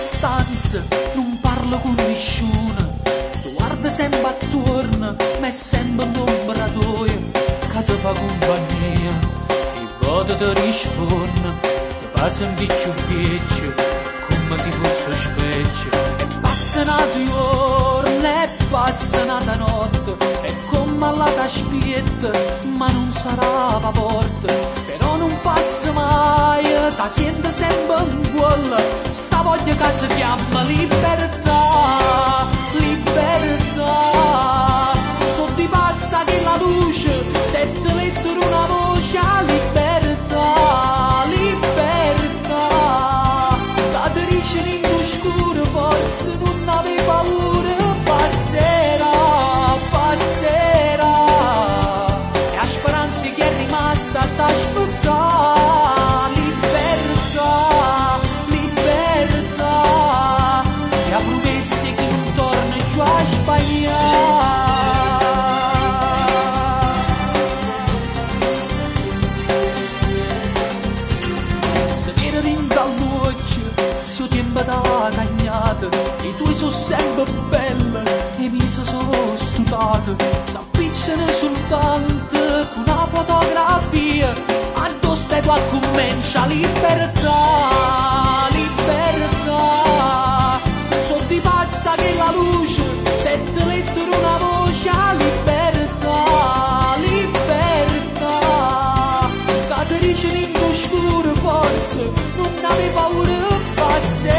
stanza, non parlo con nessuno. Tu guarda sempre attorno, ma è sempre un'ombra tua che ti fa compagnia. E voto ti risponde, ti fa sentire più vecchio, come se fosse specchio. E passano i giorni, e passano la notte, e come alla t'aspetta, ma non sarà la porta. Però non passa mai, ti sento sempre uguale, sta voglia che si chiama libertà, libertà. So di passa che la luce, sette lettere una voce, libertà, libertà. Da te dice in oscuro, forse non avevi paura, passerà, passerà. E a speranza che è rimasta a t'aspettare, libertà, libertà. E a promesse che non torna giù a sbagliare. Se viene rinda all'occhio, se tempo da cagnata, i tuoi sono sempre belli, e mi sono stupata. S'appicciano soltanto con una fotografia, addosso e tu comincia libertà, libertà. So di passa che la luce, sette lettere una voce, libertà, libertà. Catericina in oscuro, forse non avevi paura, passerà.